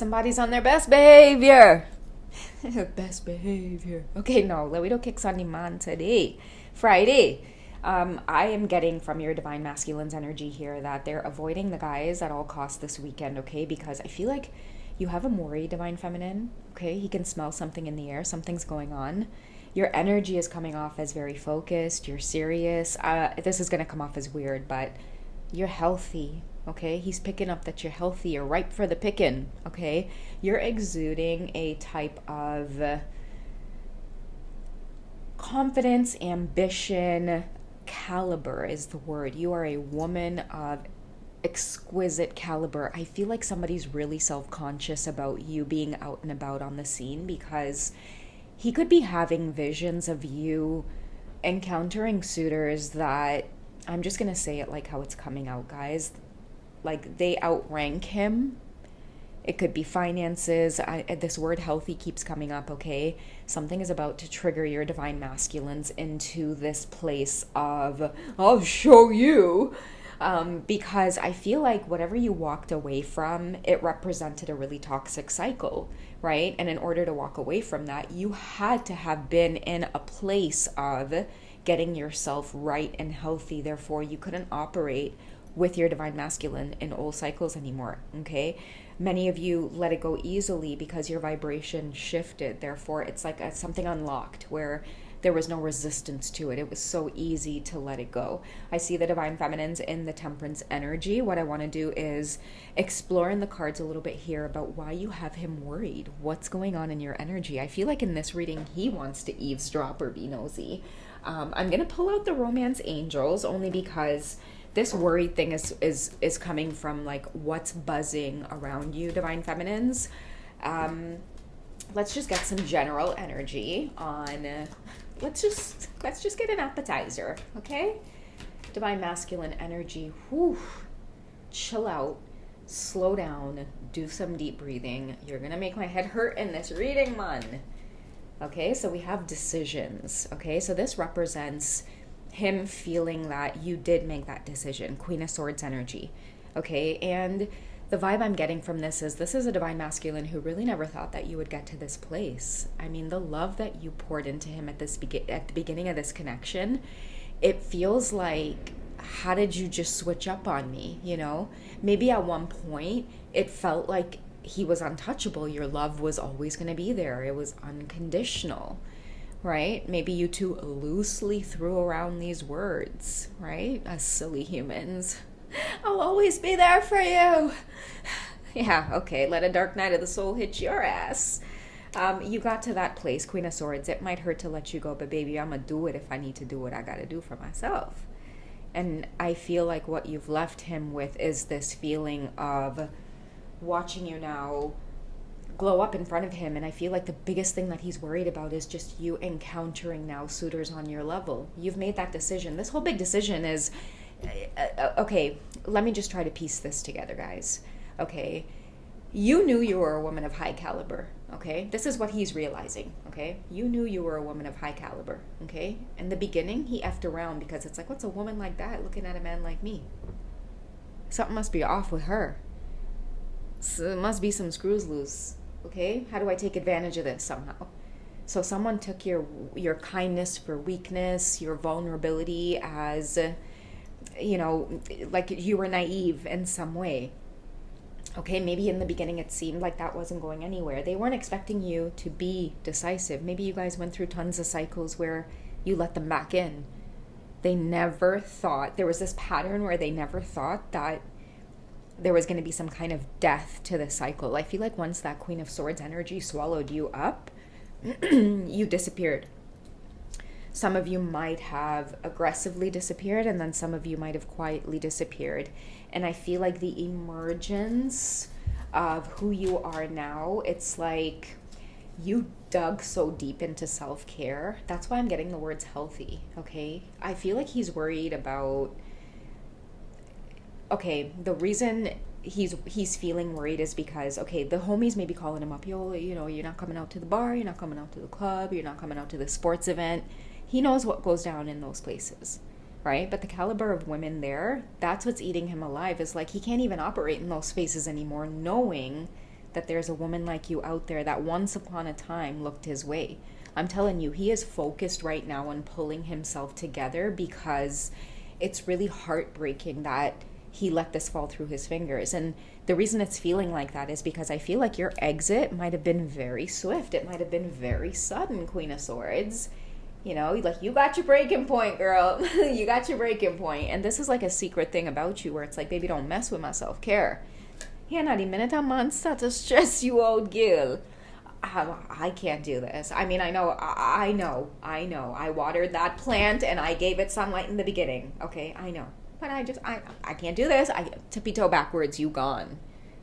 somebody's on their best behavior. Best behavior. Okay, no, Lewido kicks on Iman today, Friday. I am getting from your Divine Masculine's energy here that they're avoiding the guys at all costs this weekend, okay? Because I feel like you have him worried, Divine Feminine, okay? He can smell something in the air. Something's going on. Your energy is coming off as very focused. You're serious. This is going to come off as weird, but you're healthy, okay? He's picking up that you're healthy. You're ripe for the picking, okay? You're exuding a type of confidence, ambition, caliber is the word. You are a woman of exquisite caliber. I feel like somebody's really self-conscious about you being out and about on the scene, because he could be having visions of you encountering suitors that, I'm just going to say it like how it's coming out, guys, like they outrank him. It could be finances. This word healthy keeps coming up, okay? Something is about to trigger your Divine Masculines into this place of, I'll show you. Because I feel like whatever you walked away from, it represented a really toxic cycle, right? And in order to walk away from that, you had to have been in a place of getting yourself right and healthy. Therefore, you couldn't operate with your Divine Masculine in old cycles anymore, okay? Many of you let it go easily because your vibration shifted. Therefore, it's like something unlocked where there was no resistance to it. It was so easy to let it go. I see the Divine Feminines in the Temperance energy. What I want to do is explore in the cards a little bit here about why you have him worried. What's going on in your energy? I feel like in this reading, he wants to eavesdrop or be nosy. I'm going to pull out the Romance Angels only because this worried thing is coming from like what's buzzing around you, Divine Feminines. Let's just get some general energy on... Let's just get an appetizer, okay? Divine Masculine energy. Whew. Chill out. Slow down. Do some deep breathing. You're going to make my head hurt in this reading, man. Okay, so we have decisions. Okay, so this represents him feeling that you did make that decision. Queen of Swords energy. Okay, and the vibe I'm getting from this is a Divine Masculine who really never thought that you would get to this place. I mean, the love that you poured into him at the beginning of this connection, it feels like, how did you just switch up on me, you know? Maybe at one point, it felt like he was untouchable. Your love was always going to be there. It was unconditional, right? Maybe you two loosely threw around these words, right? As silly humans. I'll always be there for you. Yeah, okay, let a dark night of the soul hit your ass. You got to that place, Queen of Swords. It might hurt to let you go, but baby, I'm going to do it if I need to do what I got to do for myself. And I feel like what you've left him with is this feeling of watching you now glow up in front of him. And I feel like the biggest thing that he's worried about is just you encountering now suitors on your level. You've made that decision. This whole big decision is... okay, let me just try to piece this together, guys. Okay, you knew you were a woman of high caliber, okay? This is what he's realizing, okay? You knew you were a woman of high caliber, okay? In the beginning, he effed around because it's like, what's a woman like that looking at a man like me? Something must be off with her. So there must be some screws loose, okay? How do I take advantage of this somehow? So someone took your kindness for weakness, your vulnerability as... you know, like you were naive in some way. Okay, maybe in the beginning it seemed like that wasn't going anywhere. They weren't expecting you to be decisive. Maybe you guys went through tons of cycles where you let them back in. They never thought, there was this pattern where they never thought that there was going to be some kind of death to the cycle. I feel like once that Queen of Swords energy swallowed you up, you disappeared. Some of you might have aggressively disappeared, and then some of you might have quietly disappeared. And I feel like the emergence of who you are now, it's like you dug so deep into self-care. That's why I'm getting the words healthy, okay? I feel like he's worried about... okay, the reason he's feeling worried is because, okay, the homies may be calling him up, yo, you know, you're not coming out to the bar, you're not coming out to the club, you're not coming out to the sports event. He knows what goes down in those places, right? But the caliber of women there, that's what's eating him alive, is like he can't even operate in those spaces anymore, knowing that there's a woman like you out there that once upon a time looked his way. I'm telling you, he is focused right now on pulling himself together because it's really heartbreaking that he let this fall through his fingers. And the reason it's feeling like that is because I feel like your exit might have been very swift. It might have been very sudden, Queen of Swords. You know, like, you got your breaking point, girl. You got your breaking point. And this is like a secret thing about you where it's like, baby, don't mess with my self-care. You're not even a monster to stress you out, girl. I can't do this. I mean, I know. I watered that plant and I gave it sunlight in the beginning. Okay, I know. But I can't do this. I tippy-toe backwards, you gone.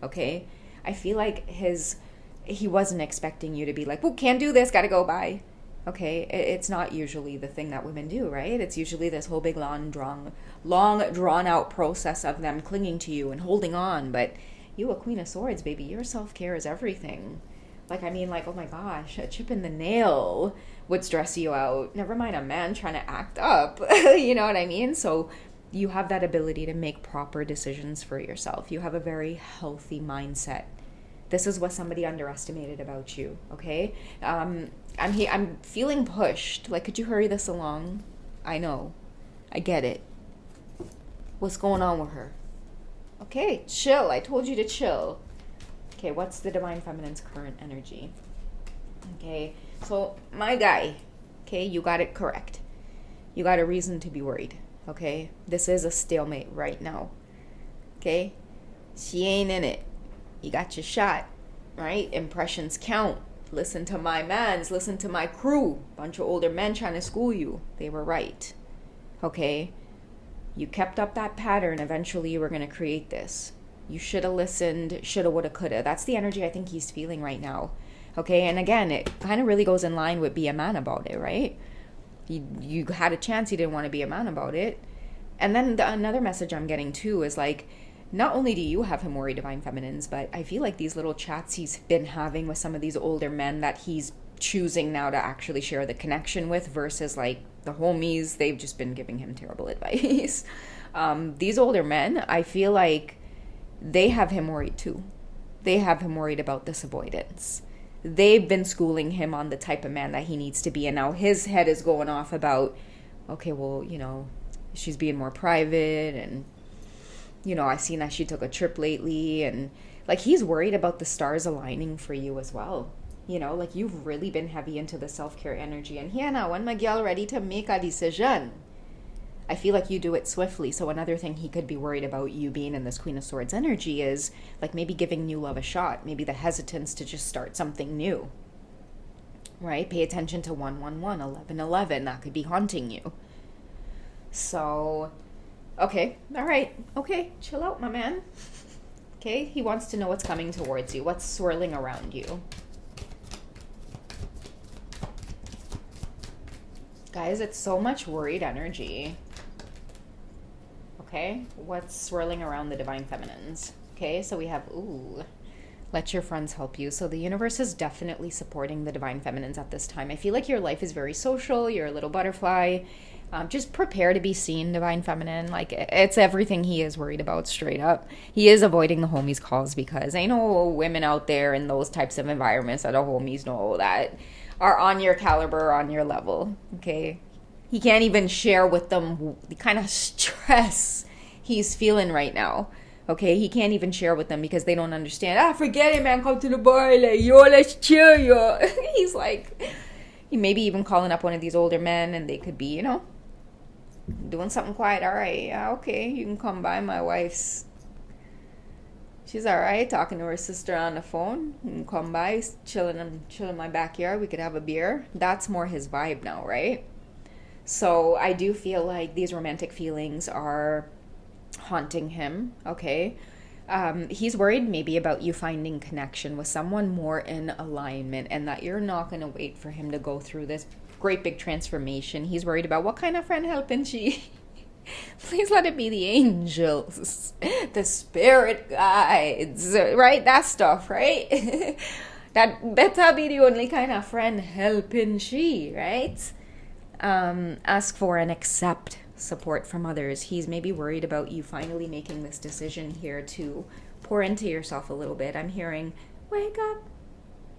Okay? I feel like he wasn't expecting you to be like, well, can't do this, gotta go, bye. Okay? It's not usually the thing that women do, right? It's usually this whole big long drawn out process of them clinging to you and holding on. But you, a Queen of Swords, baby, your self-care is everything. Like, I mean, like, oh my gosh, a chip in the nail would stress you out. Never mind a man trying to act up. You know what I mean? So you have that ability to make proper decisions for yourself. You have a very healthy mindset. This is what somebody underestimated about you, okay? I'm feeling pushed. Like, could you hurry this along? I know. I get it. What's going on with her? Okay, chill. I told you to chill. Okay, what's the Divine Feminine's current energy? Okay, so my guy, okay, you got it correct. You got a reason to be worried, okay? This is a stalemate right now, okay? She ain't in it. You got your shot, right? Impressions count. Listen to my mans, listen to my crew. Bunch of older men trying to school you. They were right, okay? You kept up that pattern. Eventually you were going to create this. You should have listened, shoulda, woulda, coulda. That's the energy I think he's feeling right now. Okay, and again, it kind of really goes in line with be a man about it, right? You had a chance, you didn't want to be a man about it. And then another message I'm getting too is like, not only do you have him worry, Divine Feminines, but I feel like these little chats he's been having with some of these older men that he's choosing now to actually share the connection with versus like the homies, they've just been giving him terrible advice. These older men, I feel like they have him worried too. They have him worried about this avoidance. They've been schooling him on the type of man that he needs to be. And now his head is going off about, okay, well, you know, she's being more private. And, you know, I've seen that she took a trip lately. And like, he's worried about the stars aligning for you as well. You know, like, you've really been heavy into the self-care energy. And here now, when my girl ready to make a decision, I feel like you do it swiftly. So another thing he could be worried about you being in this Queen of Swords energy is like maybe giving new love a shot. Maybe the hesitance to just start something new, right? Pay attention to 111, 1111. That could be haunting you. So, okay. All right. Okay. Chill out, my man. Okay. He wants to know what's coming towards you. What's swirling around you. Guys, it's so much worried energy. Okay, what's swirling around the Divine Feminines? Okay, so we have, let your friends help you. So the universe is definitely supporting the Divine Feminines at this time. I feel like your life is very social. You're a little butterfly. Just prepare to be seen, Divine Feminine. Like, it's everything he is worried about, straight up. He is avoiding the homies calls because ain't no women out there in those types of environments that the homies know that are on your caliber, on your level, okay? He can't even share with them the kind of stress he's feeling right now, okay? He can't even share with them because they don't understand. Forget it, man, come to the bar, like, yo, let's chill, yo. He's like, he maybe even calling up one of these older men and they could be, you know, doing something quiet. All right, yeah, okay, you can come by. My wife's, she's all right, talking to her sister on the phone. You can come by, chilling in my backyard. We could have a beer. That's more his vibe now, right? So I do feel like these romantic feelings are haunting him, okay? He's worried maybe about you finding connection with someone more in alignment and that you're not going to wait for him to go through this great big transformation. He's worried about what kind of friend helping she... Please let it be the angels, the spirit guides, right? That stuff, right? That better be the only kind of friend helping she, right? Ask for and accept support from others. He's maybe worried about you finally making this decision here to pour into yourself a little bit. I'm hearing Wake up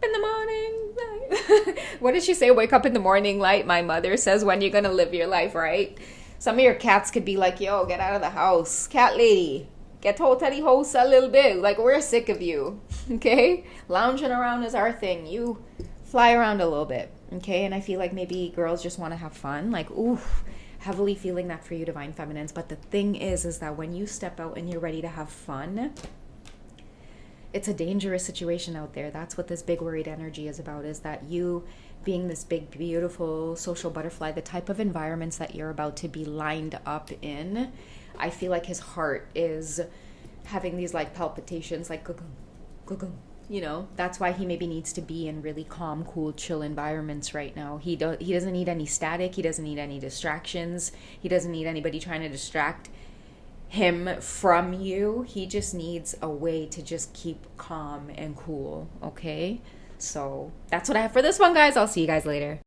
in the morning light. What did she say? Wake up in the morning light. My mother says when you're gonna live your life, right? Some of your cats could be like, yo, get out of the house. Cat lady, get out of the house a little bit. Like, we're sick of you. Okay? Lounging around is our thing. You fly around a little bit. Okay? And I feel like maybe girls just want to have fun. Like, ooh, heavily feeling that for you, divine feminines. But the thing is that when you step out and you're ready to have fun, it's a dangerous situation out there. That's what this big worried energy is about, is that you being this big, beautiful social butterfly, the type of environments that you're about to be lined up in, I feel like his heart is having these like palpitations, like, you know, that's why he maybe needs to be in really calm, cool, chill environments right now. He doesn't need any static. He doesn't need any distractions. He doesn't need anybody trying to distract him from you. He just needs a way to just keep calm and cool. Okay, so that's what I have for this one, guys. I'll see you guys later.